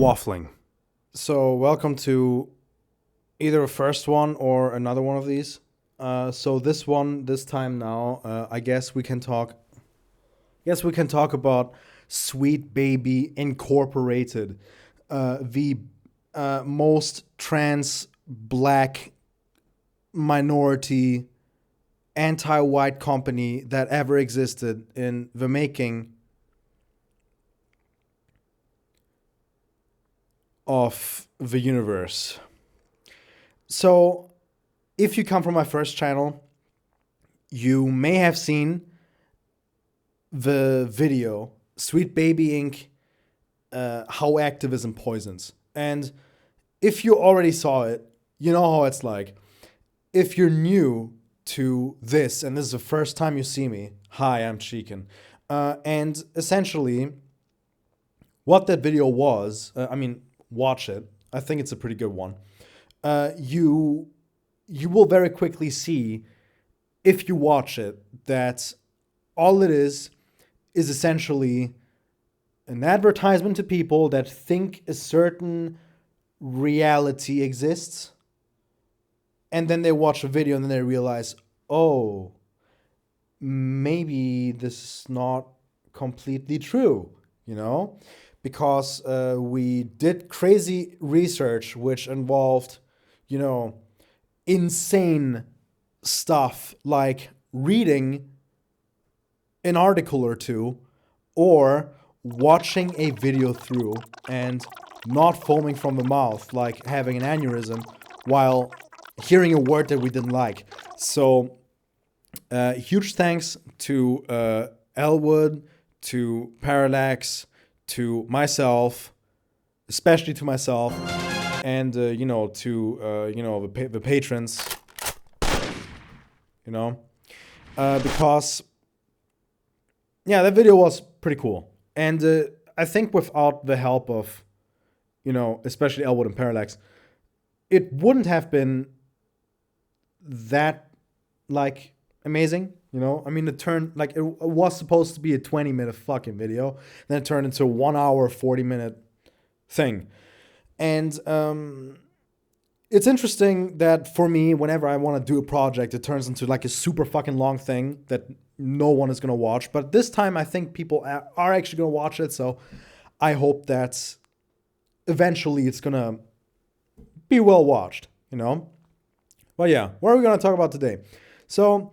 Waffling. So welcome to either a first one or another one of these. So this time now, I guess we can talk. Yes, we can talk about Sweet Baby Incorporated, the most trans black minority anti-white company that ever existed in the making of the universe. So, if you come from my first channel, you may have seen the video Sweet Baby Inc. How Activism Poisons. And if you already saw it, you know how it's like. If you're new to this and this is the first time you see me, hi, I'm Cked. And essentially, what that video was, watch it. I think it's a pretty good one. You will very quickly see, if you watch it, that all it is essentially an advertisement to people that think a certain reality exists, and then they watch a video and then they realize, oh, maybe this is not completely true, you know? Because we did crazy research which involved, insane stuff like reading an article or two or watching a video through and not foaming from the mouth, like having an aneurysm while hearing a word that we didn't like. So huge thanks to Elwood, to Parallax, to myself, especially to myself, and to the patrons, because that video was pretty cool, and I think without the help of, especially Elwood and Parallax, it wouldn't have been that amazing. It turned it was supposed to be a 20-minute fucking video, then it turned into a 1 hour 40-minute thing. And it's interesting that for me, whenever I want to do a project, it turns into a super fucking long thing that no one is gonna watch. But this time, I think people are actually gonna watch it. So I hope that eventually it's gonna be well watched. But yeah, what are we gonna talk about today? So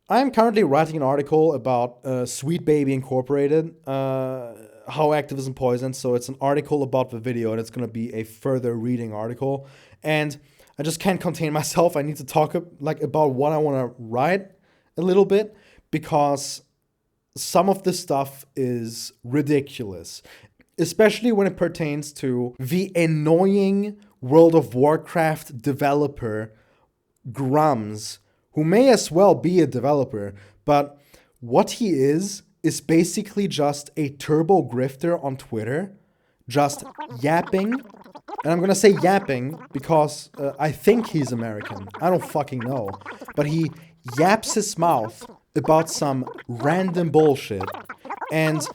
I'm currently writing an article about Sweet Baby Incorporated, How Activism Poisons. So it's an article about the video, and it's going to be a further reading article. And I just can't contain myself. I need to talk about what I want to write a little bit, because some of this stuff is ridiculous, especially when it pertains to the annoying World of Warcraft developer Grums, who may as well be a developer, but what he is basically just a turbo grifter on Twitter, just yapping. And I'm gonna say yapping because I think he's American. I don't fucking know. But he yaps his mouth about some random bullshit and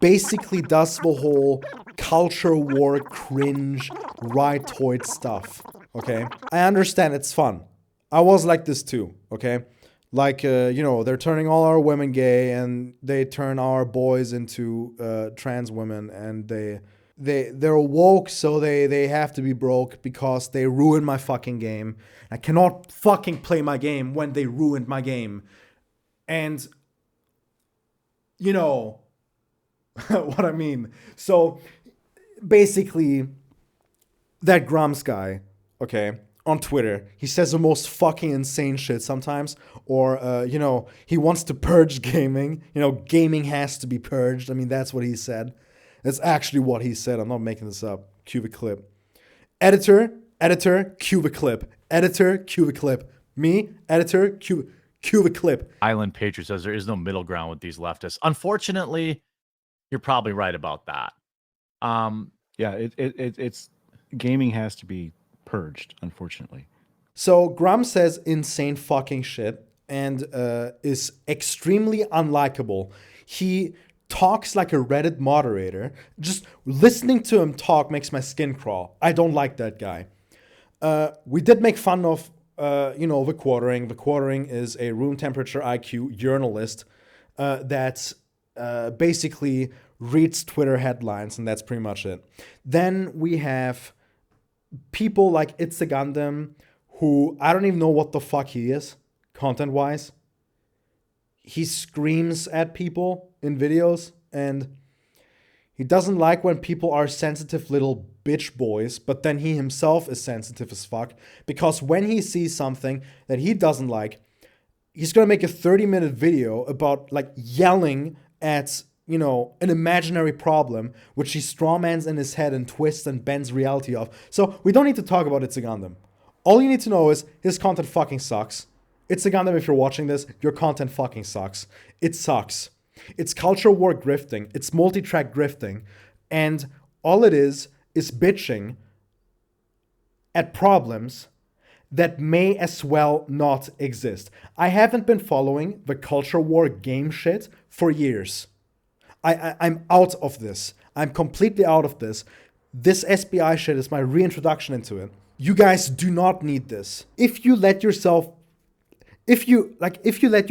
basically does the whole culture war cringe rightoid stuff. Okay? I understand it's fun. I was like this too, okay? They're turning all our women gay, and they turn our boys into trans women, and they're woke, so they have to be broke because they ruined my fucking game. I cannot fucking play my game when they ruined my game. And you know what I mean. So basically, that Grums guy, okay, on Twitter, he says the most fucking insane shit sometimes. Or, he wants to purge gaming. Gaming has to be purged. That's what he said. That's actually what he said. I'm not making this up. Cue the clip. Editor, cue the clip. Editor, cue the clip. Me, editor, cue the clip. Island Patriot says there is no middle ground with these leftists. Unfortunately, you're probably right about that. It's gaming has to be purged, unfortunately. So Grum says insane fucking shit and is extremely unlikable. He talks like a Reddit moderator. Just listening to him talk makes my skin crawl. I don't like that guy. We did make fun of, the quartering. The quartering is a room temperature IQ journalist that basically reads Twitter headlines, and that's pretty much it. Then we have people like It's a Gundam, who I don't even know what the fuck he is, content-wise. He screams at people in videos, and he doesn't like when people are sensitive little bitch boys, but then he himself is sensitive as fuck, because when he sees something that he doesn't like, he's gonna make a 30-minute video about like yelling at, an imaginary problem, which he strawmans in his head and twists and bends reality of. So we don't need to talk about It's a Gundam. All you need to know is his content fucking sucks. It's a Gundam, if you're watching this, your content fucking sucks. It sucks. It's culture war grifting. It's multi-track grifting. And all it is bitching at problems that may as well not exist. I haven't been following the culture war game shit for years. I'm out of this. I'm completely out of this. This SBI shit is my reintroduction into it. You guys do not need this. If you let your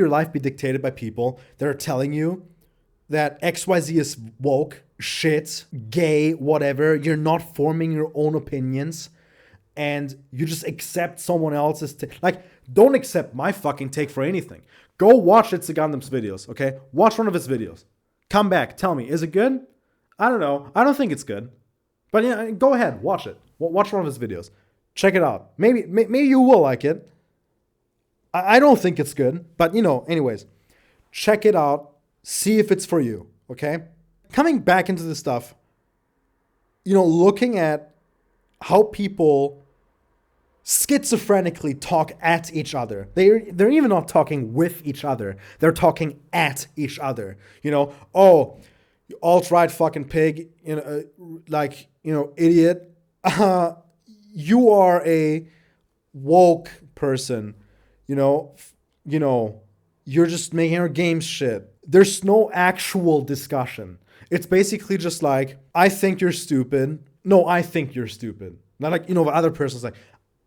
life be dictated by people that are telling you that XYZ is woke, shit, gay, whatever, you're not forming your own opinions, and you just accept someone else's don't accept my fucking take for anything. Go watch It's a Gundam's videos, okay? Watch one of his videos. Come back, tell me, is it good? I don't know. I don't think it's good. But go ahead, watch it. Watch one of his videos. Check it out. Maybe you will like it. I don't think it's good, but anyways, check it out. See if it's for you, okay? Coming back into this stuff, looking at how people schizophrenically talk at each other. They're even not talking with each other. They're talking at each other. Oh, you alt-right fucking pig, idiot. You are a woke person. You're just making our games shit. There's no actual discussion. It's basically just like, I think you're stupid. No, I think you're stupid. Not like, the other person's like,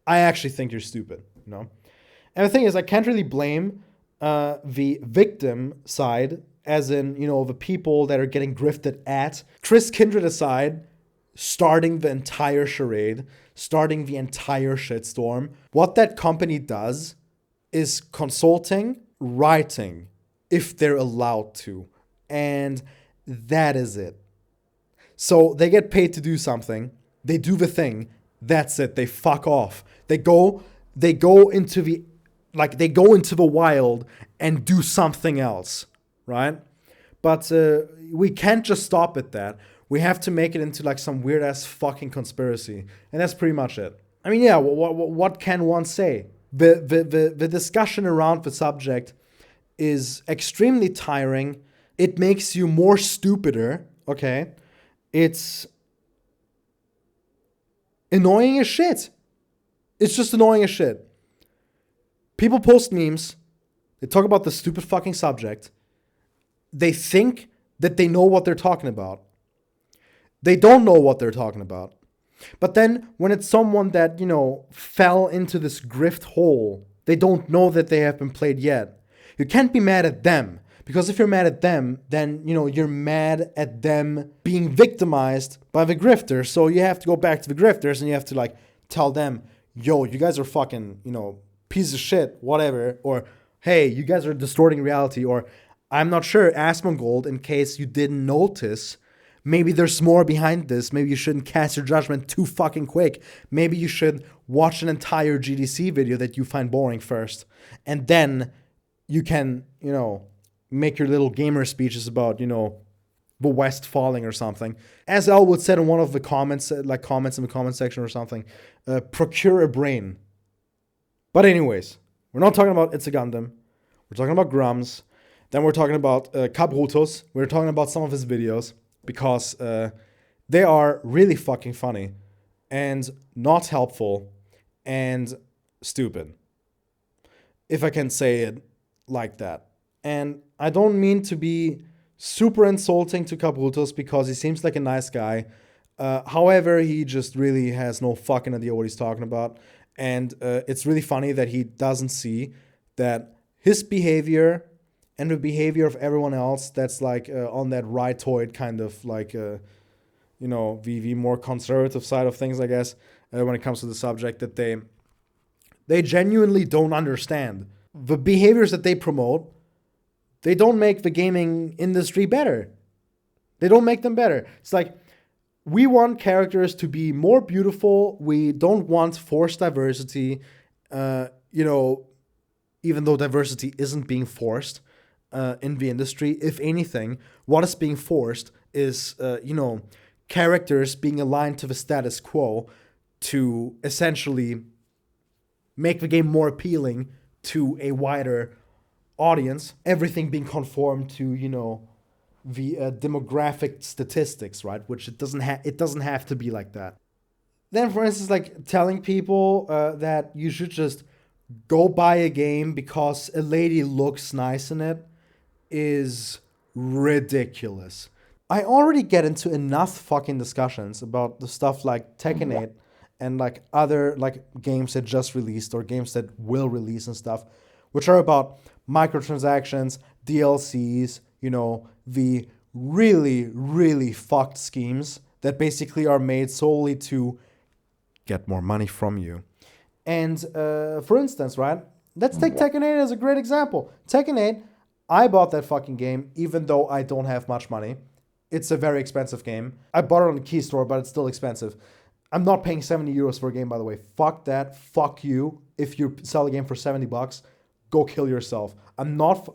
I actually think you're stupid, And the thing is, I can't really blame the victim side, as in, the people that are getting grifted at. Chris Kindred aside, starting the entire charade, starting the entire shitstorm. What that company does is consulting, writing, if they're allowed to. And that is it. So they get paid to do something. They do the thing. That's it. They fuck off. They go into the wild and do something else, right? But we can't just stop at that. We have to make it into some weird ass fucking conspiracy, and that's pretty much it. I mean, yeah. What can one say? The discussion around the subject is extremely tiring. It makes you more stupider. Okay, it's annoying as shit. It's just annoying as shit. People post memes. They talk about the stupid fucking subject. They think that they know what they're talking about. They don't know what they're talking about. But then when it's someone that, fell into this grift hole, they don't know that they have been played yet. You can't be mad at them. Because if you're mad at them, then, you're mad at them being victimized by the grifters. So you have to go back to the grifters and you have to, tell them, yo, you guys are fucking, piece of shit, whatever. Or, hey, you guys are distorting reality. Or, I'm not sure, Asmongold, in case you didn't notice, maybe there's more behind this. Maybe you shouldn't cast your judgment too fucking quick. Maybe you should watch an entire GDC video that you find boring first. And then you can, make your little gamer speeches about, the West falling or something. As Elwood said in one of the comments, comments in the comment section or something, procure a brain. But anyways, we're not talking about It's a Gundam. We're talking about Grums. Then we're talking about Kabrutus. We're talking about some of his videos because they are really fucking funny and not helpful and stupid, if I can say it like that. And I don't mean to be super insulting to Kabrutus because he seems like a nice guy. However, he just really has no fucking idea what he's talking about. And it's really funny that he doesn't see that his behavior and the behavior of everyone else that's like on that rightoid kind of like, the more conservative side of things, I guess, when it comes to the subject, that they genuinely don't understand. The behaviors that they promote, they don't make the gaming industry better. They don't make them better. It's like, we want characters to be more beautiful. We don't want forced diversity. Even though diversity isn't being forced in the industry. If anything, what is being forced is, characters being aligned to the status quo to essentially make the game more appealing to a wider audience. Everything being conformed to, the demographic statistics, right? Which it doesn't have to be like that. Then, for instance, like telling people that you should just go buy a game because a lady looks nice in it is ridiculous. I already get into enough fucking discussions about the stuff like Tekken 8 and like other like games that just released or games that will release and stuff, which are about microtransactions, DLCs, the really, really fucked schemes that basically are made solely to get more money from you. And for instance, right, let's take Tekken 8 as a great example. Tekken 8, I bought that fucking game even though I don't have much money. It's a very expensive game. I bought it on the key store, but it's still expensive. I'm not paying 70 euros for a game, by the way. Fuck that. Fuck you. If you sell a game for 70 bucks, go kill yourself. I'm not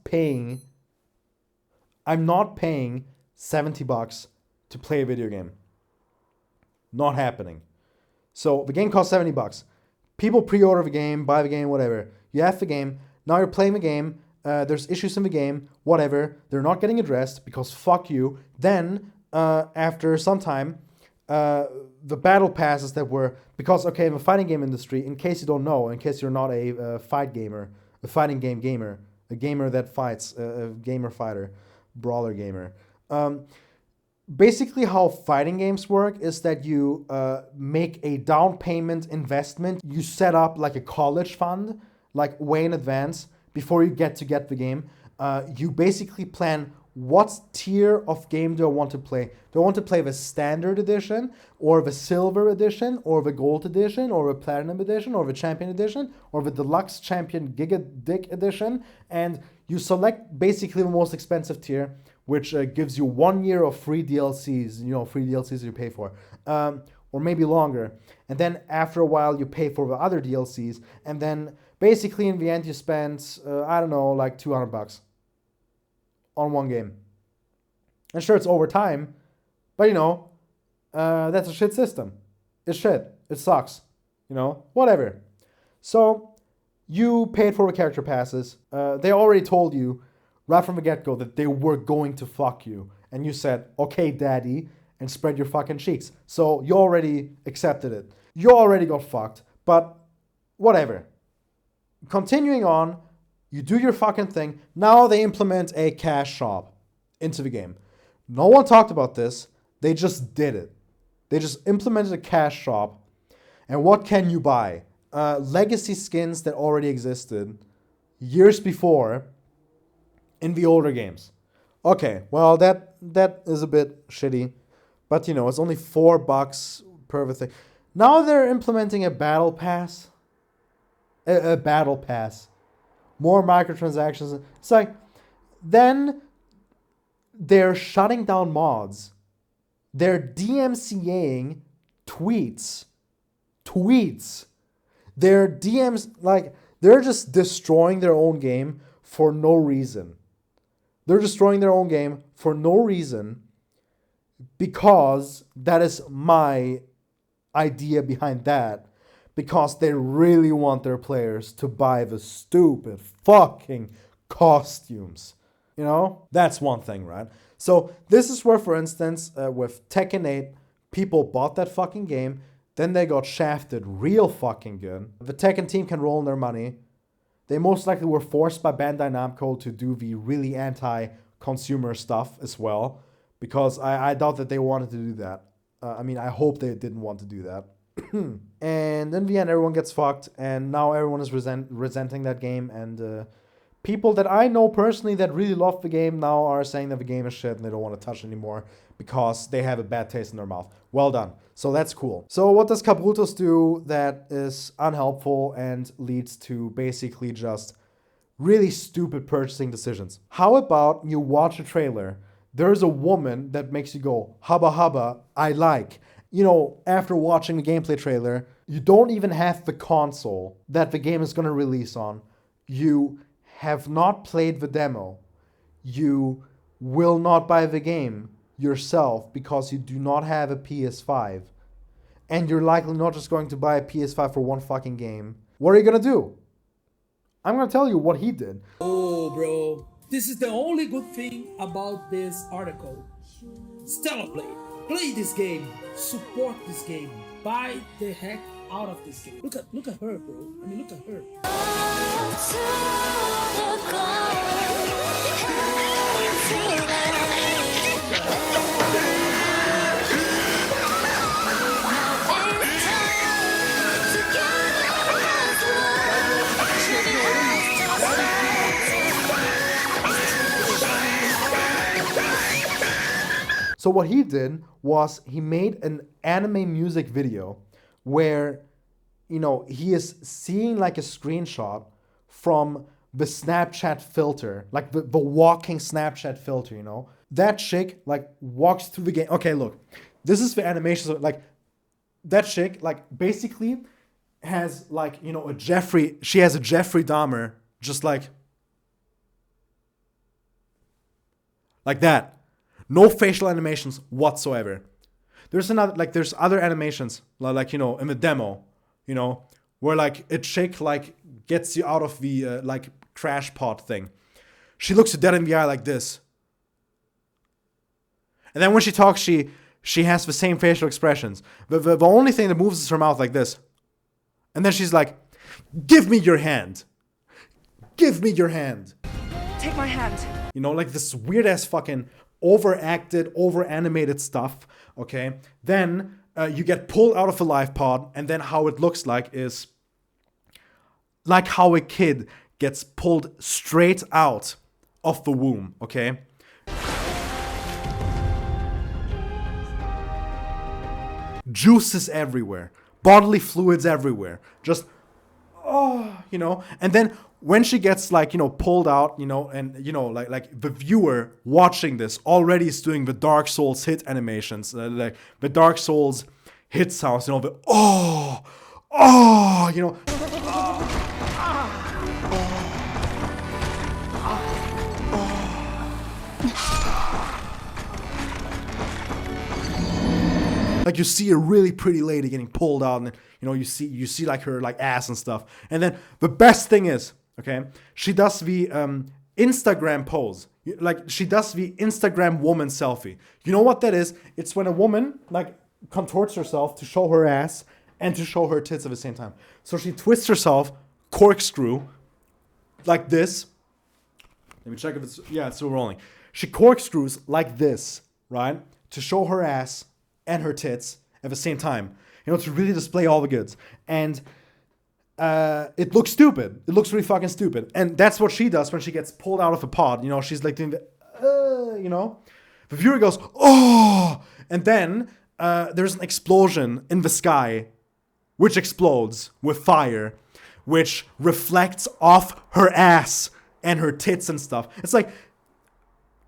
paying 70 bucks to play a video game. Not happening. So the game costs 70 bucks. People pre-order the game, buy the game, whatever. You have the game. Now you're playing the game. There's issues in the game, whatever. They're not getting addressed because fuck you. Then, after some time, the battle passes that were... Because, okay, in the fighting game industry, in case you don't know, in case you're not a fight gamer, a fighting game gamer, a gamer that fights, a gamer fighter, brawler gamer. Basically, how fighting games work is that you make a down payment investment. You set up like a college fund, like way in advance, before you get the game. You basically plan what tier of game do I want to play. Do I want to play the standard edition, or the silver edition, or the gold edition, or the platinum edition, or the champion edition, or the deluxe champion Giga-Dick edition? And you select basically the most expensive tier, which gives you 1 year of free DLCs, free DLCs you pay for, or maybe longer. And then after a while, you pay for the other DLCs. And then basically in the end, you spend, like 200 bucks on one game. And sure, it's over time, but that's a shit system. It's shit. It sucks. Whatever. So you paid for the character passes. They already told you right from the get-go that they were going to fuck you. And you said, okay, daddy, and spread your fucking cheeks. So you already accepted it. You already got fucked, but whatever. Continuing on, you do your fucking thing. Now they implement a cash shop into the game. No one talked about this. They just did it. They just implemented a cash shop. And what can you buy? Legacy skins that already existed years before in the older games. Okay, well, that is a bit shitty. But, it's only $4 per thing. Now they're implementing a battle pass. A battle pass. More microtransactions. It's like, then they're shutting down mods. They're DMCAing tweets. They're they're just destroying their own game for no reason. They're destroying their own game for no reason because that is my idea behind that. Because they really want their players to buy the stupid fucking costumes. That's one thing, right? So this is where, for instance, with Tekken 8, people bought that fucking game. Then they got shafted real fucking good. The Tekken team can roll in their money. They most likely were forced by Bandai Namco to do the really consumer stuff as well, because I doubt that they wanted to do that. I mean, I hope they didn't want to do that. And in the end, everyone gets fucked, and now everyone is resenting that game, and people that I know personally that really love the game now are saying that the game is shit and they don't want to touch it anymore because they have a bad taste in their mouth. Well done. So that's cool. So what does Kabrutus do that is unhelpful and leads to basically just really stupid purchasing decisions? How about you watch a trailer, there's a woman that makes you go, hubba hubba, I like. You know, after watching the gameplay trailer, you don't even have the console that the game is going to release on. You have not played the demo. You will not buy the game yourself because you do not have a PS5. And you're likely not just going to buy a PS5 for one fucking game. What are you going to do? I'm going to tell you what he did. Oh, bro. This is the only good thing about this article. Stellar Play. Play this game. Support this game. Buy the heck out of this game. Look at her, bro. I mean, look at her. So what he did was he made an anime music video where, you know, he is seeing like a screenshot from the Snapchat filter, like the walking Snapchat filter, you know. That chick like walks through the game. Okay, look, this is the animation. So, like that chick like basically has like, you know, she has a Jeffrey Dahmer just like that. No facial animations whatsoever. There's other animations like, you know, in the demo, you know, where like a chick like gets you out of the like crash pod thing. She looks you dead in the eye like this. And then when she talks, she has the same facial expressions. The only thing that moves is her mouth like this. And then she's like, "Give me your hand. Give me your hand. Take my hand." You know, like this weird ass fucking overacted, over-animated stuff, okay? Then you get pulled out of a life pod, and then how it looks like is like how a kid gets pulled straight out of the womb, okay? Juices everywhere, bodily fluids everywhere, just, oh, you know? And then when she gets like, you know, pulled out, you know, and, you know, like the viewer watching this already is doing the Dark Souls hit animations, like the Dark Souls hit sounds, you know, the you know. Like you see a really pretty lady getting pulled out, and you know you see like her like ass and stuff. And then the best thing is, okay, she does the Instagram pose. Like she does the Instagram woman selfie. You know what that is? It's when a woman like contorts herself to show her ass and to show her tits at the same time. So she twists herself, corkscrew, like this. Let me check if it's still rolling. She corkscrews like this, right, to show her ass and her tits at the same time, you know, to really display all the goods. And it looks stupid. It looks really fucking stupid. And that's what she does when she gets pulled out of a pod. You know, she's like doing the, you know. The viewer goes, oh! And then there's an explosion in the sky, which explodes with fire, which reflects off her ass and her tits and stuff. It's like,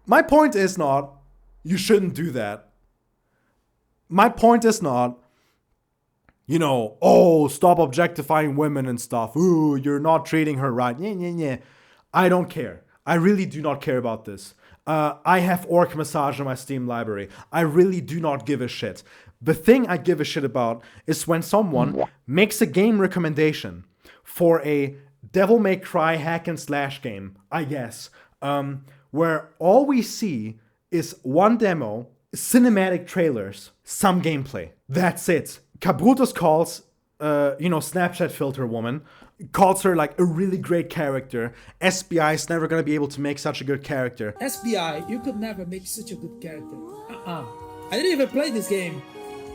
my point is not, you shouldn't do that. My point is not, you know, oh, stop objectifying women and stuff. Ooh, you're not treating her right. Yeah. I don't care. I really do not care about this. I have Orc Massage in my Steam library. I really do not give a shit. The thing I give a shit about is when someone makes a game recommendation for a Devil May Cry hack and slash game, I guess, where all we see is one demo, cinematic trailers, some gameplay. That's it. Kabrutus calls, Snapchat filter woman, calls her like a really great character. SBI is never gonna be able to make such a good character. SBI, you could never make such a good character. I didn't even play this game,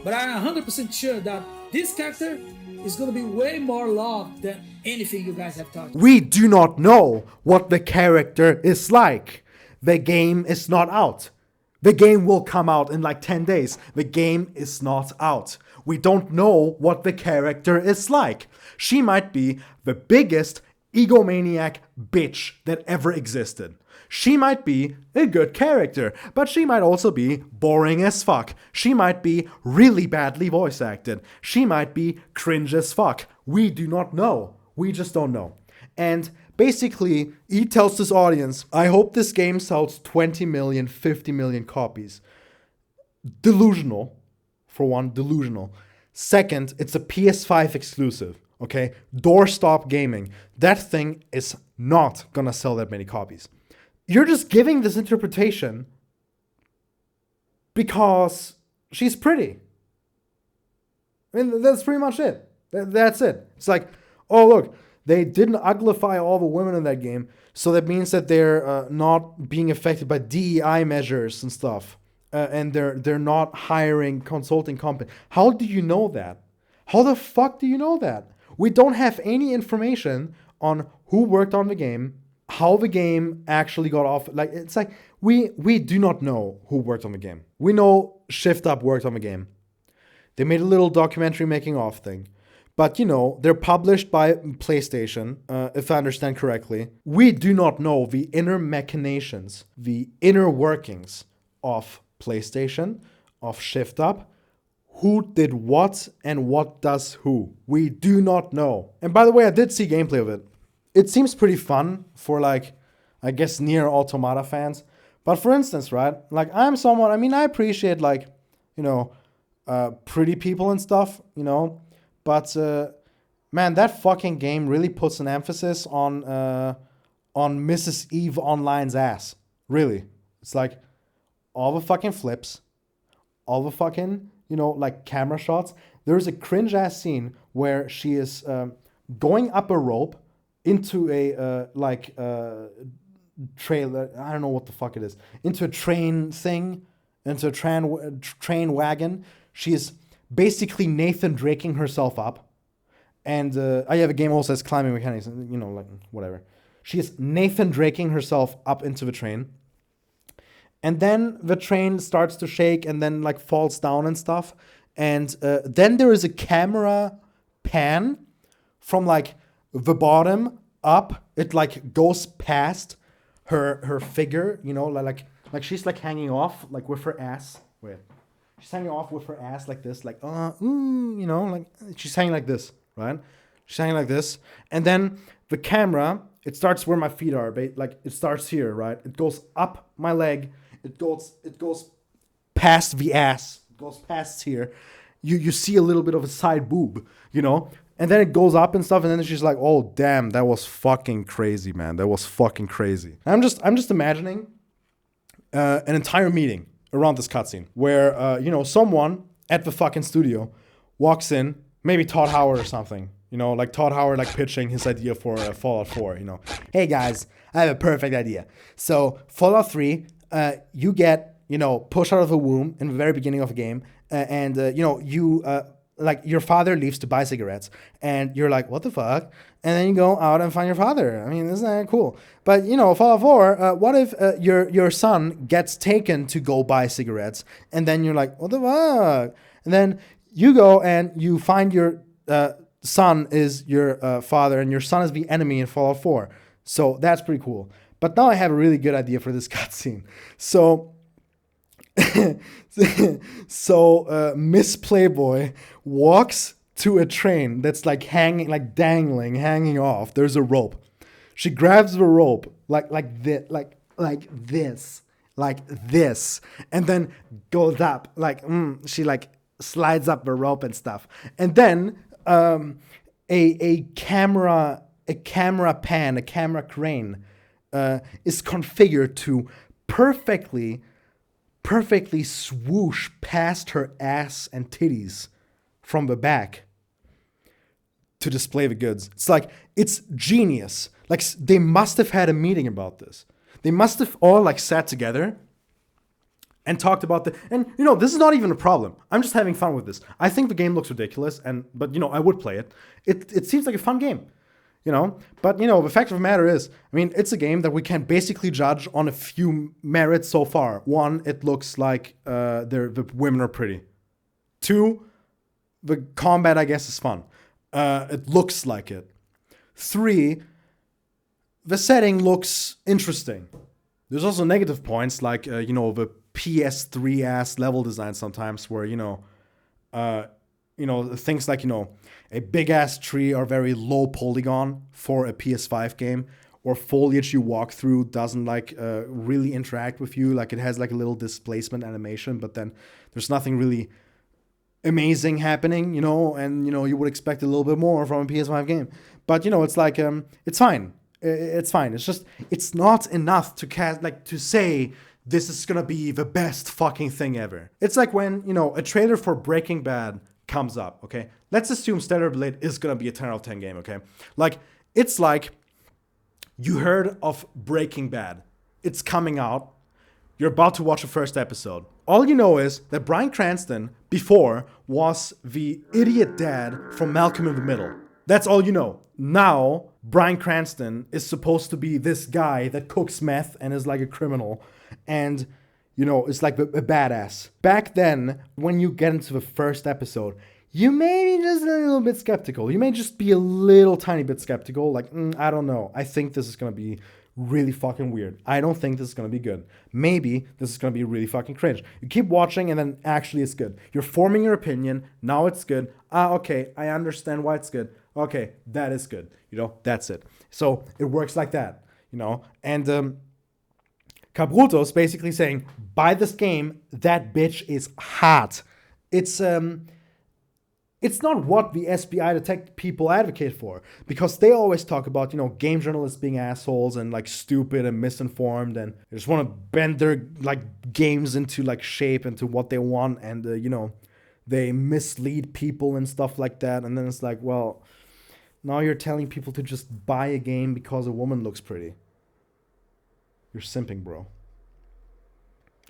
but I'm 100% sure that this character is gonna be way more loved than anything you guys have talked. We do not know what the character is like. The game is not out. The game will come out in like 10 days. The game is not out. We don't know what the character is like. She might be the biggest egomaniac bitch that ever existed. She might be a good character, but she might also be boring as fuck. She might be really badly voice acted. She might be cringe as fuck. We do not know. We just don't know. And basically, he tells this audience, I hope this game sells 20 million, 50 million copies. Delusional, for one, delusional. Second, it's a PS5 exclusive, okay? Doorstop gaming. That thing is not gonna sell that many copies. You're just giving this interpretation because she's pretty. I mean, that's pretty much it. That's it. It's like, oh, look, they didn't uglify all the women in that game, so that means that they're not being affected by DEI measures and stuff, and they're not hiring consulting company. How do you know that? How the fuck do you know that? We don't have any information on who worked on the game, how the game actually got off. Like, it's like we do not know who worked on the game. We know Shift Up worked on the game. They made a little documentary making off thing. But, you know, they're published by PlayStation, if I understand correctly. We do not know the inner machinations, the inner workings of PlayStation, of Shift Up, who did what and what does who. We do not know. And by the way, I did see gameplay of it. It seems pretty fun for, like, I guess Nier Automata fans. But for instance, right, like, I'm someone, I mean, I appreciate, like, you know, pretty people and stuff, you know. But, man, that fucking game really puts an emphasis on Mrs. Eve Online's ass. Really. It's like all the fucking flips, all the fucking, you know, like camera shots. There's a cringe-ass scene where she is going up a rope into a, trailer. I don't know what the fuck it is. Into a train thing, into a train wagon. She is basically Nathan Draking herself up. And I have a game also has climbing mechanics, you know, like whatever. She is Nathan Draking herself up into the train. And then the train starts to shake and then like falls down and stuff. And then there is a camera pan from like the bottom up. It like goes past her figure, you know, like she's like hanging off like with her ass. Wait. She's hanging off with her ass like this, like, you know, like she's hanging like this, right? She's hanging like this. And then the camera, it starts where my feet are, like it starts here, right? It goes up my leg. It goes past the ass. It goes past here. You see a little bit of a side boob, you know? And then it goes up and stuff. And then she's like, oh, damn, that was fucking crazy, man. That was fucking crazy. I'm just imagining an entire meeting around this cutscene where, you know, someone at the fucking studio walks in, maybe Todd Howard or something, you know, like Todd Howard, like pitching his idea for Fallout 4, you know. Hey guys, I have a perfect idea. So Fallout 3, you get, you know, pushed out of the womb in the very beginning of the game. And you know, you, like your father leaves to buy cigarettes and you're like, what the fuck? And then you go out and find your father. I mean, isn't that cool? But, you know, Fallout 4, what if your son gets taken to go buy cigarettes? And then you're like, what the fuck? And then you go and you find your son is your father and your son is the enemy in Fallout 4. So that's pretty cool. But now I have a really good idea for this cutscene. So... Miss Playboy walks to a train that's like hanging, like dangling, hanging off. There's a rope. She grabs the rope like this, and then goes up. She like slides up the rope and stuff. And then a camera crane is configured to perfectly swoosh past her ass and titties from the back to display the goods. It's like, it's genius. Like, they must have had a meeting about this. They must have all like sat together and talked about and this is not even a problem. I'm just having fun with this. I think the game looks ridiculous, but I would play it. It seems like a fun game, But the fact of the matter is, I mean, it's a game that we can basically judge on a few merits so far. One, it looks like the women are pretty. Two, the combat, I guess, is fun. It looks like it. Three, the setting looks interesting. There's also negative points like the PS3 ass level design sometimes, where things like a big ass tree or very low polygon for a PS5 game, or foliage you walk through doesn't really interact with you. Like, it has like a little displacement animation, but then there's nothing really amazing happening, and you would expect a little bit more from a PS5 game. But it's like it's fine. It's fine. It's just, it's not enough to say this is gonna be the best fucking thing ever. It's like when, a trailer for Breaking Bad comes up, okay? Let's assume Stellar Blade is gonna be a 10 out of 10 game, okay? Like, it's like you heard of Breaking Bad. It's coming out. You're about to watch the first episode. All you know is that Bryan Cranston before was the idiot dad from Malcolm in the Middle. That's all you know. Now, Bryan Cranston is supposed to be this guy that cooks meth and is like a criminal and, is like a badass. Back then, when you get into the first episode, you may be just a little bit skeptical. You may just be a little tiny bit skeptical. Like, I don't know. I think this is going to be really fucking weird. I don't think this is going to be good. Maybe this is going to be really fucking cringe. You keep watching and then actually it's good. You're forming your opinion. Now it's good. Okay, I understand why it's good. Okay, that is good. That's it. So it works like that, And Kabrutus basically saying, buy this game, that bitch is hot. It's not what the SBI, the tech people, advocate for, because they always talk about, game journalists being assholes and like stupid and misinformed, and they just want to bend their like games into like shape into what they want, and they mislead people and stuff like that. And then it's like, well, now you're telling people to just buy a game because a woman looks pretty. You're simping, bro.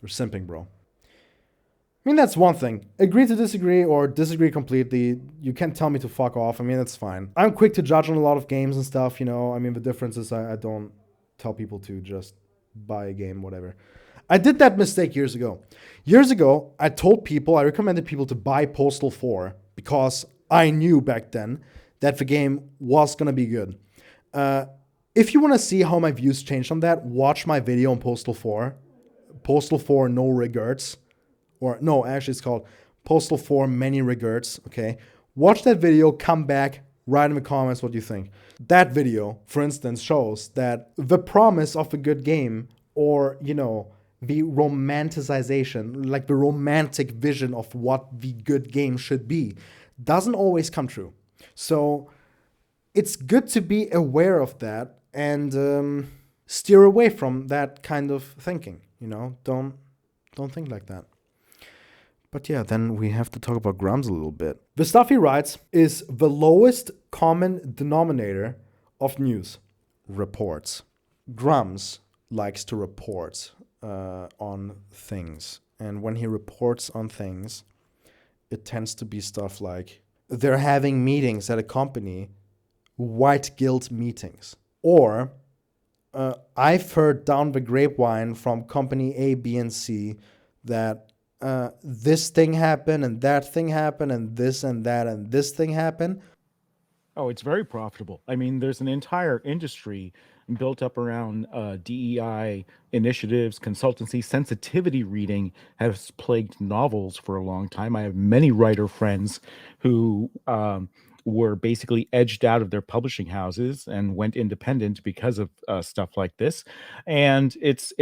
You're simping, bro. I mean, that's one thing. Agree to disagree or disagree completely. You can't tell me to fuck off. I mean, that's fine. I'm quick to judge on a lot of games and stuff, I mean, the difference is I don't tell people to just buy a game, whatever. I did that mistake years ago. Years ago, I recommended people to buy Postal 4 because I knew back then that the game was going to be good. If you want to see how my views changed on that, watch my video on Postal 4. Postal 4 No Regrets. Or no, actually it's called Postal 4 Many Regrets, okay? Watch that video, come back, write in the comments what you think. That video, for instance, shows that the promise of a good game, or, the romanticization, like the romantic vision of what the good game should be, doesn't always come true. So it's good to be aware of that and steer away from that kind of thinking, Don't think like that. But yeah, then we have to talk about Grums a little bit. The stuff he writes is the lowest common denominator of news. Reports. Grums likes to report on things. And when he reports on things, it tends to be stuff like they're having meetings at a company, white guilt meetings. Or I've heard down the grapevine from company A, B, and C that this thing happened and that thing happened and this and that and this thing happened. Oh, it's very profitable. I mean, there's an entire industry built up around DEI initiatives, consultancy, sensitivity reading has plagued novels for a long time. I have many writer friends who were basically edged out of their publishing houses and went independent because of stuff like this. And it's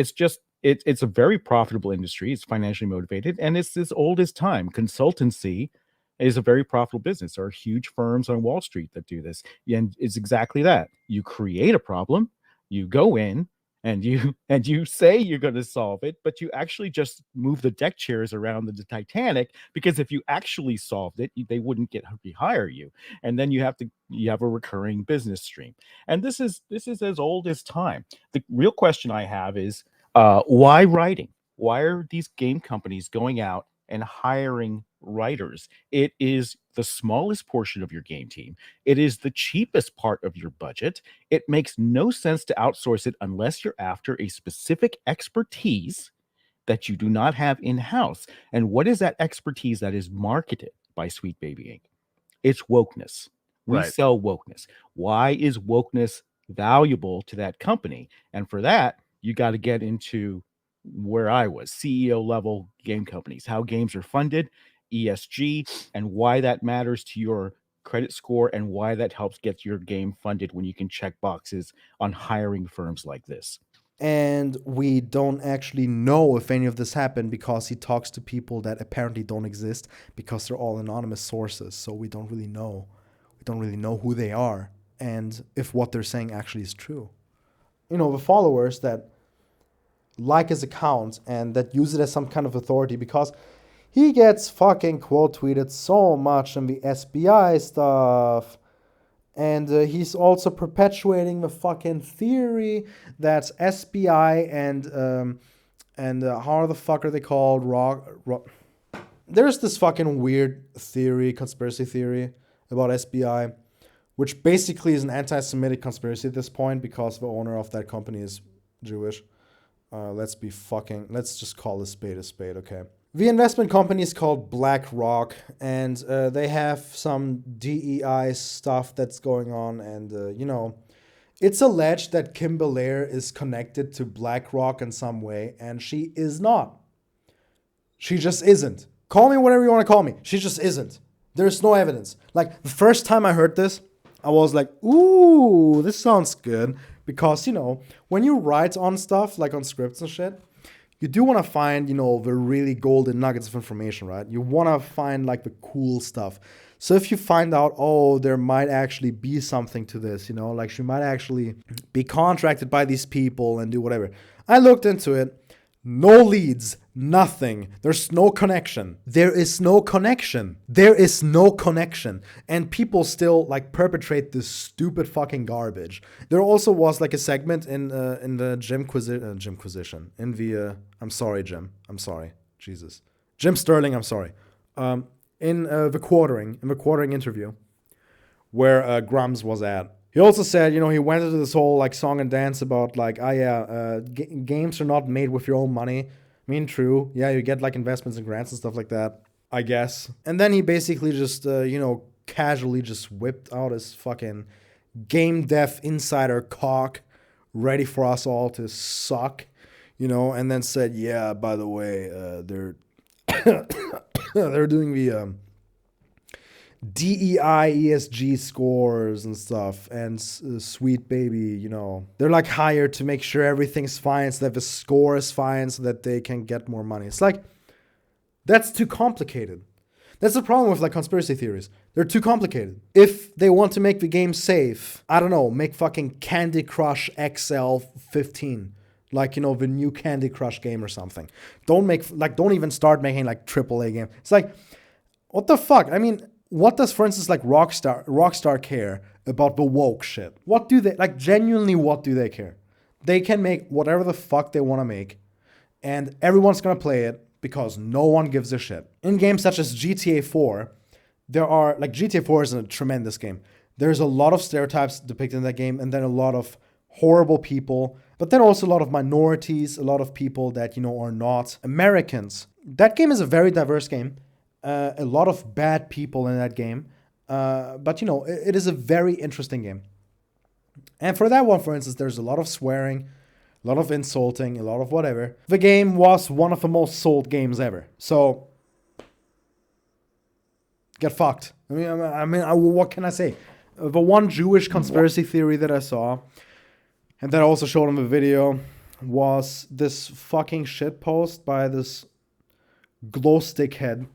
a very profitable industry. It's financially motivated, and it's as old as time. Consultancy is a very profitable business. There are huge firms on Wall Street that do this, and it's exactly that. You create a problem, you go in, and you say you're going to solve it, but you actually just move the deck chairs around the Titanic, because if you actually solved it, they wouldn't rehire you, and then you have a recurring business stream. And this is as old as time. The real question I have is, why writing? Why are these game companies going out and hiring writers? It is the smallest portion of your game team. It is the cheapest part of your budget. It makes no sense to outsource it unless you're after a specific expertise that you do not have in-house. And what is that expertise that is marketed by Sweet Baby Inc.? It's wokeness. We Right. sell wokeness. Why is wokeness valuable to that company? And for that, you got to get into where I was, CEO level game companies, how games are funded, ESG, and why that matters to your credit score, and why that helps get your game funded when you can check boxes on hiring firms like this. And we don't actually know if any of this happened because he talks to people that apparently don't exist because they're all anonymous sources. So we don't really know. We don't really know who they are and if what they're saying actually is true. You know, the followers that like his account and that use it as some kind of authority, because he gets fucking quote tweeted so much in the SBI stuff. And he's also perpetuating the fucking theory that SBI and how the fuck are they called? There's this fucking weird theory, conspiracy theory about SBI, which basically is an anti-Semitic conspiracy at this point because the owner of that company is Jewish. Let's just call a spade, okay? The investment company is called BlackRock, and they have some DEI stuff that's going on, and you know, it's alleged that Kim Belair is connected to BlackRock in some way, and she is not. She just isn't. Call me whatever you want to call me. She just isn't. There's no evidence. Like, the first time I heard this, I was like, ooh, this sounds good. Because, you know, when you write on stuff, like on scripts and shit, you do want to find, you know, the really golden nuggets of information, right? You want to find, like, the cool stuff. So if you find out, oh, there might actually be something to this, you know, like she might actually be contracted by these people and do whatever. I looked into it. No leads, nothing. There's no connection. There is no connection. There is no connection. And people still like perpetrate this stupid fucking garbage. There also was like a segment in the Jimquisition. In the I'm sorry, Jim. I'm sorry. Jesus. Jim Sterling, I'm sorry. In the quartering interview where Grums was at. He also said, you know, he went into this whole like song and dance about like, games are not made with your own money. I mean, true. Yeah, you get like investments and grants and stuff like that, I guess. And then he basically just, casually just whipped out his fucking game dev insider cock, ready for us all to suck, you know, and then said, yeah, by the way, they're they're doing the DEI ESG scores and stuff, and Sweet Baby, you know, they're like hired to make sure everything's fine so that the score is fine so that they can get more money. It's like, that's too complicated. That's the problem with like conspiracy theories. They're too complicated. If they want to make the game safe, I don't know, make fucking Candy Crush XL 15. Like, you know, the new Candy Crush game or something. Don't even start making like AAA game. It's like, what the fuck? I mean, what does, for instance, like Rockstar care about the woke shit? What do they, like, genuinely, what do they care? They can make whatever the fuck they want to make, and everyone's going to play it because no one gives a shit. In games such as GTA 4, GTA 4 is a tremendous game. There's a lot of stereotypes depicted in that game, and then a lot of horrible people, but then also a lot of minorities, a lot of people that, you know, are not Americans. That game is a very diverse game. A lot of bad people in that game. But, you know, it is a very interesting game. And for that one, for instance, there's a lot of swearing, a lot of insulting, a lot of whatever. The game was one of the most sold games ever. So, get fucked. I mean, what can I say? The one Jewish conspiracy theory that I saw, and that I also showed in the video, was this fucking shit post by this glow stick head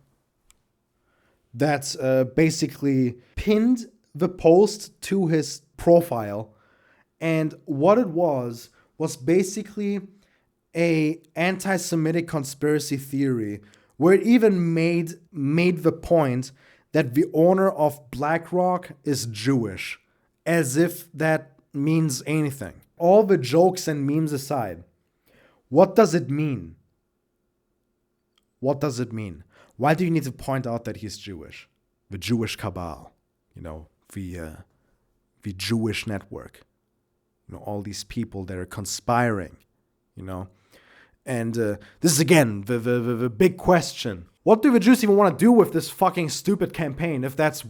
that's basically pinned the post to his profile. And what it was was basically a anti-Semitic conspiracy theory where it even made the point that the owner of BlackRock is Jewish, as if that means anything. All the jokes and memes aside, what does it mean? What does it mean? Why do you need to point out that he's Jewish? The Jewish cabal, the Jewish network, all these people that are conspiring, And this is again the big question. What do the Jews even want to do with this fucking stupid campaign? If that's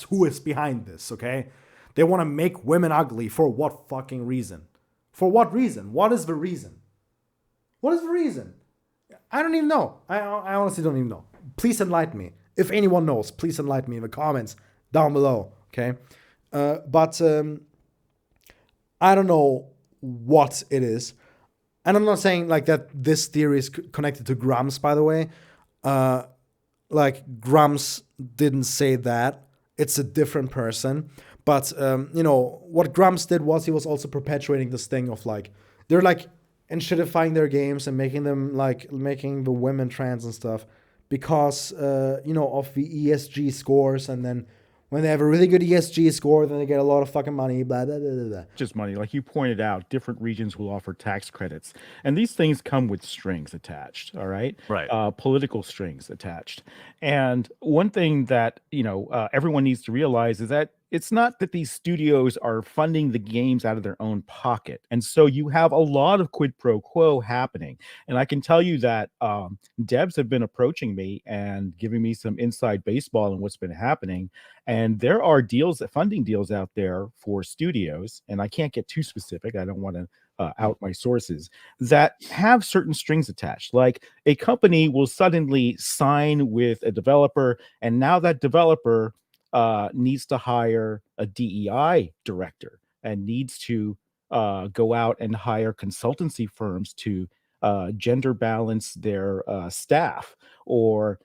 who is behind this, okay? They want to make women ugly for what fucking reason? For what reason? What is the reason? What is the reason? I don't even know. I honestly don't even know. Please enlighten me. If anyone knows, please enlighten me in the comments down below, okay? But I don't know what it is. And I'm not saying like that this theory is connected to Grumps, by the way. Like Grumps didn't say that. It's a different person. But, what Grumps did was he was also perpetuating this thing of like, they're like enshittifying their games and making them like, making the women trans and stuff because, of the ESG scores. And then when they have a really good ESG score, then they get a lot of fucking money, blah, blah, blah, blah, blah. Just money. Like you pointed out, different regions will offer tax credits. And these things come with strings attached, all right? Right. Political strings attached. And one thing that, everyone needs to realize is that it's not that these studios are funding the games out of their own pocket. And so you have a lot of quid pro quo happening. And I can tell you that devs have been approaching me and giving me some inside baseball on what's been happening. And there are funding deals out there for studios, and I can't get too specific. I don't want to out my sources, that have certain strings attached. Like a company will suddenly sign with a developer, and now that developer needs to hire a DEI director and needs to go out and hire consultancy firms to gender balance their staff, or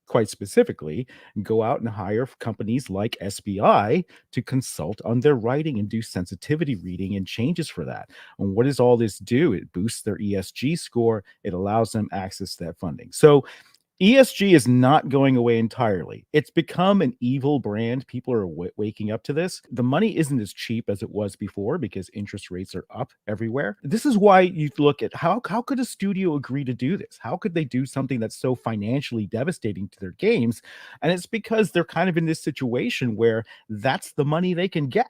quite specifically, go out and hire companies like SBI to consult on their writing and do sensitivity reading and changes for that. And what does all this do? It boosts their ESG score. It allows them access to that funding. So ESG is not going away entirely. It's become an evil brand. People are waking up to this. The money isn't as cheap as it was before because interest rates are up everywhere. This is why you look at how could a studio agree to do this? How could they do something that's so financially devastating to their games? And it's because they're kind of in this situation where that's the money they can get.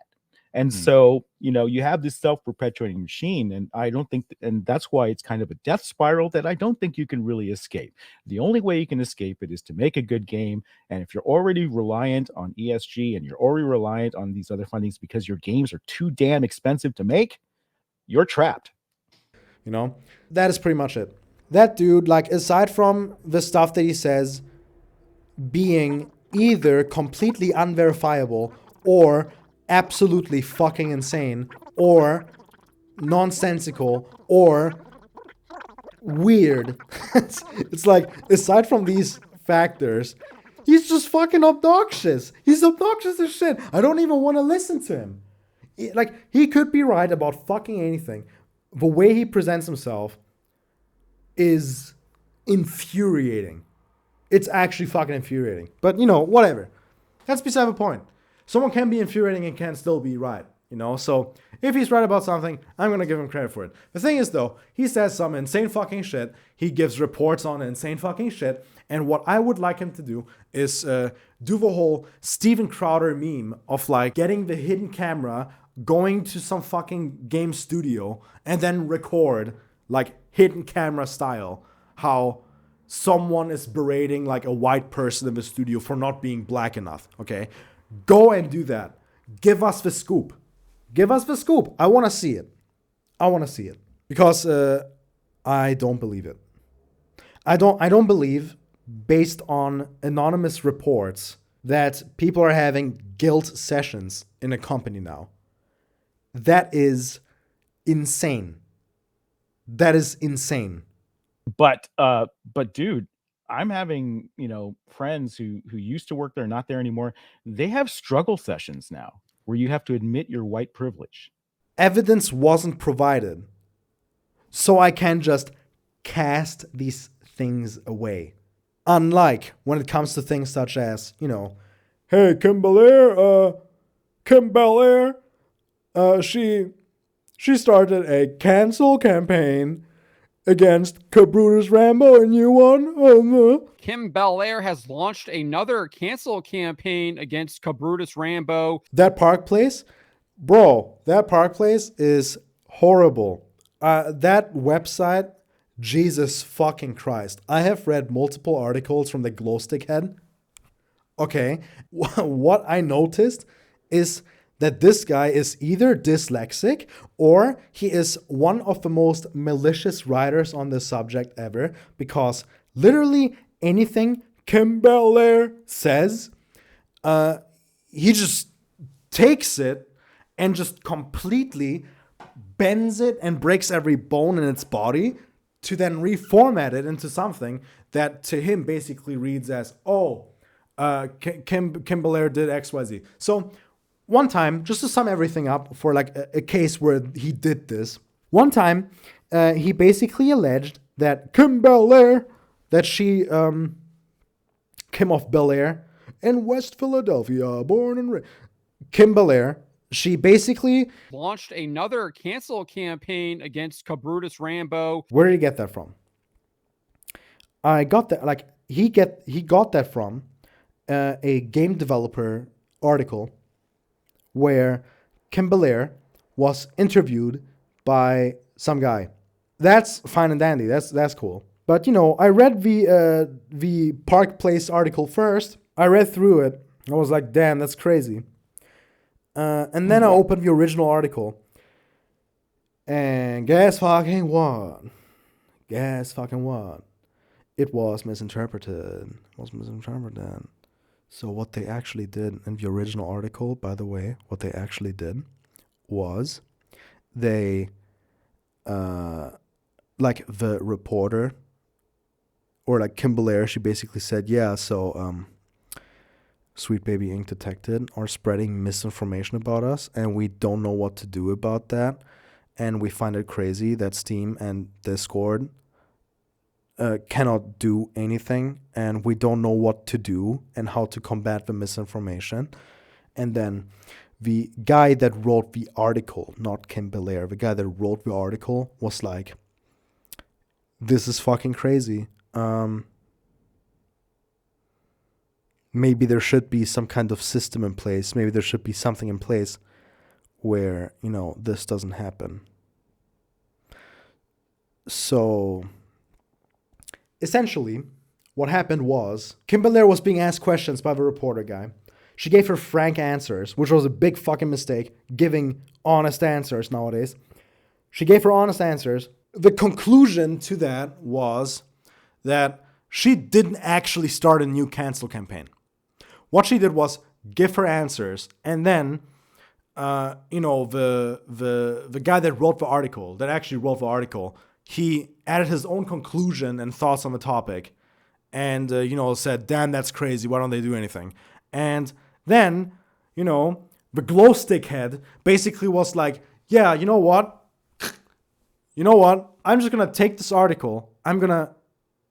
And so, you have this self-perpetuating machine, and I don't think, and that's why it's kind of a death spiral that I don't think you can really escape. The only way you can escape it is to make a good game. And if you're already reliant on ESG and you're already reliant on these other fundings because your games are too damn expensive to make, you're trapped. That is pretty much it. That dude, like, aside from the stuff that he says being either completely unverifiable or absolutely fucking insane or nonsensical or weird. It's like, aside from these factors, he's just fucking obnoxious. He's obnoxious as shit. I don't even want to listen to him. He could be right about fucking anything. The way he presents himself is infuriating. It's actually fucking infuriating. But, whatever. That's beside the point. Someone can be infuriating and can still be right, So if he's right about something, I'm going to give him credit for it. The thing is, though, he says some insane fucking shit. He gives reports on insane fucking shit. And what I would like him to do is do the whole Steven Crowder meme of like getting the hidden camera, going to some fucking game studio, and then record like hidden camera style how someone is berating like a white person in the studio for not being black enough, okay? Go and do that. Give us the scoop. Give us the scoop. I want to see it. I want to see it. Because I don't believe it. I don't believe, based on anonymous reports, that people are having guilt sessions in a company now. That is insane. That is insane. But dude, I'm having, friends who used to work there, not there anymore. They have struggle sessions now where you have to admit your white privilege. evidence wasn't provided. So I can just cast these things away. Unlike when it comes to things such as, hey, Kim Belair, she started a cancel campaign against Kabrutus Rambo, and you won. Kim Belair has launched another cancel campaign against Kabrutus Rambo. That Park Place, bro, that Park Place is horrible. That website, Jesus fucking Christ. I have read multiple articles from the glowstick head. Okay, what I noticed is that this guy is either dyslexic or he is one of the most malicious writers on this subject ever, because literally anything Kim Belair says, he just takes it and just completely bends it and breaks every bone in its body to then reformat it into something that to him basically reads as, Kim Belair did XYZ. So one time, just to sum everything up for like a case where he did this, one time he basically alleged that Kim Belair, that she, Kim of Belair in West Philadelphia, born and raised, Kim Belair, she basically launched another cancel campaign against Kabrutus Rambo. Where did he get that from? I got that, like, he got that from a game developer article where Kim Belair was interviewed by some guy. That's fine and dandy. That's cool. But I read the Park Place article first. I read through it. I was like, damn, that's crazy. And then I opened the original article. And guess fucking what? It was misinterpreted. So what they actually did in the original article, by the way, what they actually did was they, like the reporter, or like Kim Belair, she basically said, yeah, so Sweet Baby Inc. detected are spreading misinformation about us, and we don't know what to do about that, and we find it crazy that Steam and Discord cannot do anything, and we don't know what to do and how to combat the misinformation. And then the guy that wrote the article, not Kim Belair, the guy that wrote the article was like, this is fucking crazy. Maybe there should be some kind of system in place. Maybe there should be something in place where, this doesn't happen. So essentially, what happened was Kim Belair was being asked questions by the reporter guy. She gave her frank answers, which was a big fucking mistake, giving honest answers nowadays. She gave her honest answers. The conclusion to that was that she didn't actually start a new cancel campaign. What she did was give her answers, and then, the guy that wrote the article, he added his own conclusion and thoughts on the topic, and said, "Damn, that's crazy. Why don't they do anything?" And then, the glow stick head basically was like, "Yeah, you know what? I'm just gonna take this article. I'm gonna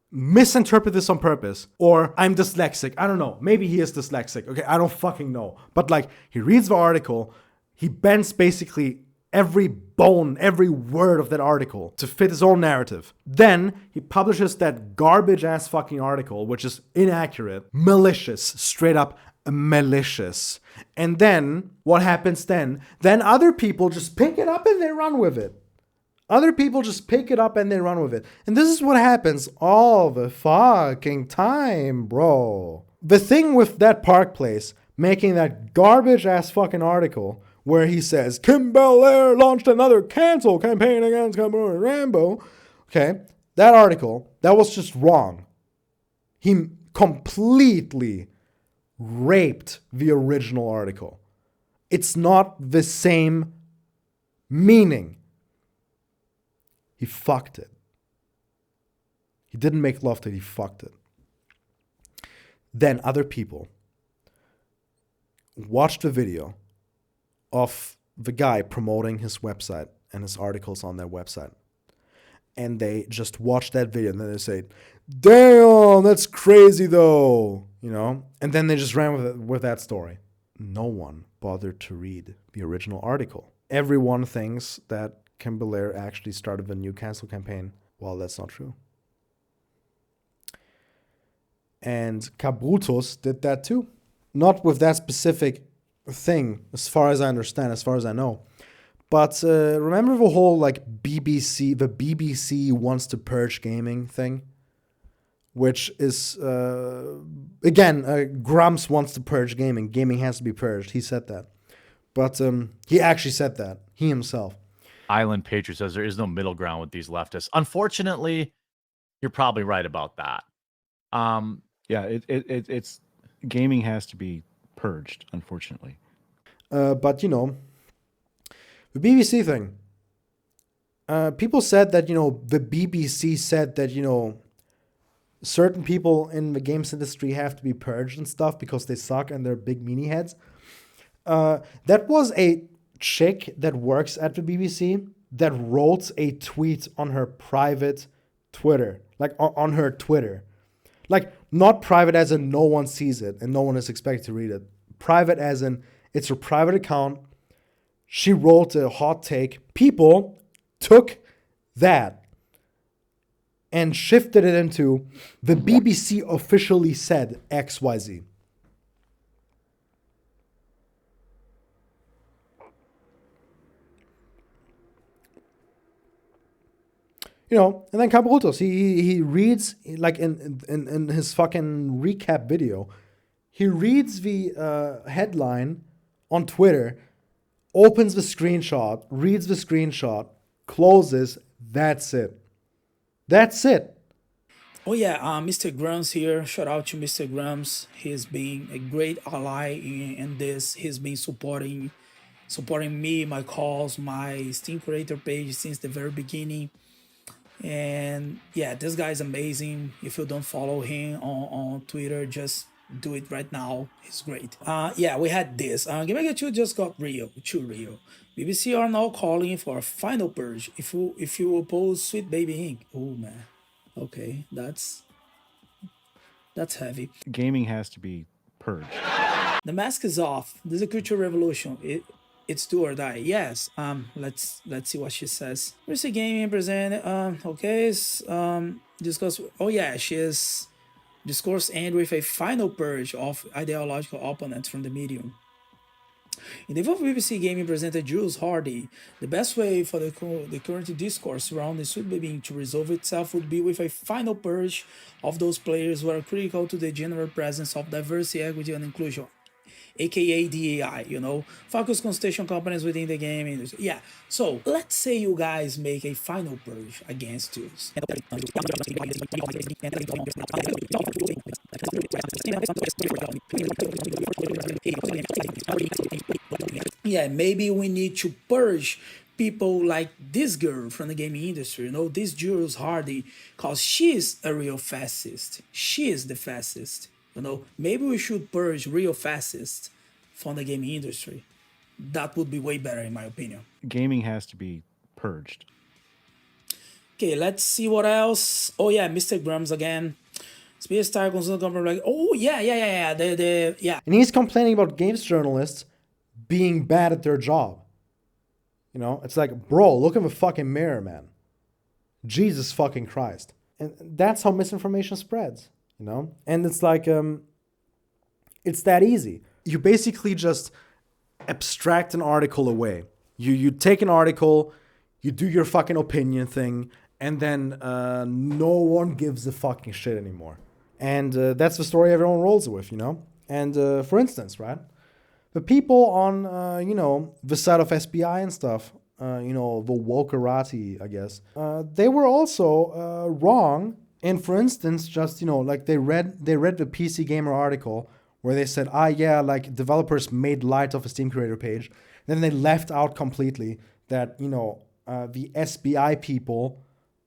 misinterpret this on purpose, or I'm dyslexic. I don't know. Maybe he is dyslexic. Okay, I don't fucking know. But like, he reads the article, he bends basically every bone, every word of that article to fit his own narrative. Then he publishes that garbage ass fucking article, which is inaccurate, malicious, straight up malicious. And then what happens then? Then other people just pick it up and they run with it. And this is what happens all the fucking time, bro. The thing with that Park Place making that garbage ass fucking article where he says, Kim Belair launched another cancel campaign against Kabrutus Rambo. Okay, that article, that was just wrong. He completely raped the original article. It's not the same meaning. He fucked it. He didn't make love to it, he fucked it. Then other people watched the video of the guy promoting his website and his articles on their website. And they just watch that video and then they say, damn, that's crazy though, you know? And then they just ran with that story. No one bothered to read the original article. Everyone thinks that Kim Belair actually started a new cancel campaign. Well, that's not true. And Kabrutus did that too. Not with that specific thing, as far as I understand, as far as I know. But remember the whole like the BBC wants to purge gaming thing? Which is, again, Grumps wants to purge gaming. Gaming has to be purged. He said that. But he actually said that. He himself. Island Patriot says there is no middle ground with these leftists. Unfortunately, you're probably right about that. Yeah, it's gaming has to be purged, unfortunately. But, you know, the BBC thing. People said that, you know, the BBC said that, you know, certain people in the games industry have to be purged and stuff because they suck and they're big meanie heads. That was a chick that works at the BBC that wrote a tweet on her private Twitter. Like, on her Twitter. Like, not private as in no one sees it and no one is expected to read it. Private as in it's her private account. She wrote a hot take. People took that and shifted it into the BBC officially said XYZ. You know, and then Kabrutus, he reads, like in his fucking recap video, he reads the headline on Twitter, opens the screenshot, reads the screenshot, closes, that's it. That's it. Oh yeah, Mr. Grams here. Shout out to Mr. Grams. He's been a great ally in this. He's been supporting me, my calls, my Steam creator page since the very beginning. And yeah, this guy is amazing. If you don't follow him on Twitter, just do it right now. He's great. Yeah, we had this. Game 2 just got too real. BBC are now calling for a final purge if you oppose Sweet Baby Inc. Oh man. Okay, that's heavy. Gaming has to be purged. The mask is off. This is a culture revolution. It's do or die. Yes. Let's see what she says. Where's the gaming present? Okay. Discuss. Oh yeah, she's discourse end with a final purge of ideological opponents from the medium. In the Evolve BBC Gaming presenter Jules Hardy, the best way for the current discourse around the Sweet Baby to resolve itself would be with a final purge of those players who are critical to the general presence of diversity, equity, and inclusion, aka DAI, you know, focus concentration companies within the game industry. Yeah, so let's say you guys make a final purge against us. Yeah, maybe we need to purge people like this girl from the gaming industry, you know, this Jules Hardy, because she's a real fascist. She is the fascist. You know, maybe we should purge real fascists from the gaming industry. That would be way better in my opinion. Gaming has to be purged. Okay, let's see what else. Oh yeah, Mr. Grams again. Space Star Consulting Company, like, oh yeah. Yeah. And he's complaining about games journalists being bad at their job. You know, it's like, bro, look in the fucking mirror, man. Jesus fucking Christ. And that's how misinformation spreads, you know? And it's like, it's that easy. You basically just abstract an article away. You take an article, you do your fucking opinion thing, and then no one gives a fucking shit anymore. And that's the story everyone rolls with, you know? And for instance, right? The people on, you know, the side of SBI and stuff, you know, the wokerati, I guess, they were also wrong. And for instance, just, you know, like they read the PC Gamer article where they said, yeah, like developers made light of a Steam creator page. Then they left out completely that, you know, the SBI people,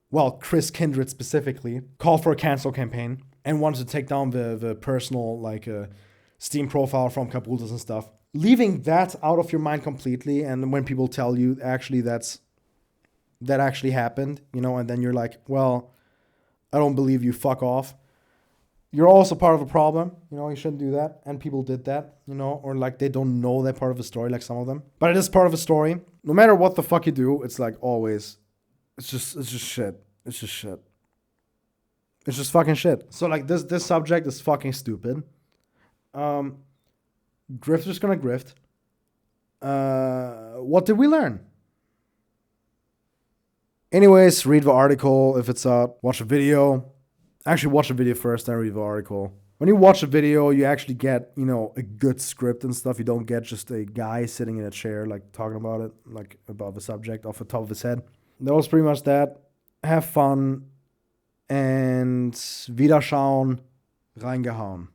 well, Chris Kindred specifically, called for a cancel campaign and wanted to take down the personal, like, Steam profile from Kabrutus and stuff. leaving that out of your mind completely, and when people tell you actually that actually happened, you know, and then you're like, well, I don't believe you, fuck off. You're also part of a problem, you know, you shouldn't do that. And people did that, you know, or like they don't know that part of a story, like some of them. But it is part of a story. No matter what the fuck you do, it's like always, it's just shit. It's just shit. It's just fucking shit. So like this subject is fucking stupid. Grifters gonna grift. What did we learn? Anyways, read the article if it's out. Watch a video. Actually, watch a video first, then read the article. When you watch a video, you actually get, you know, a good script and stuff. You don't get just a guy sitting in a chair, like, talking about it, like, about the subject off the top of his head. That was pretty much that. Have fun. And Wiederschauen. Reingehauen.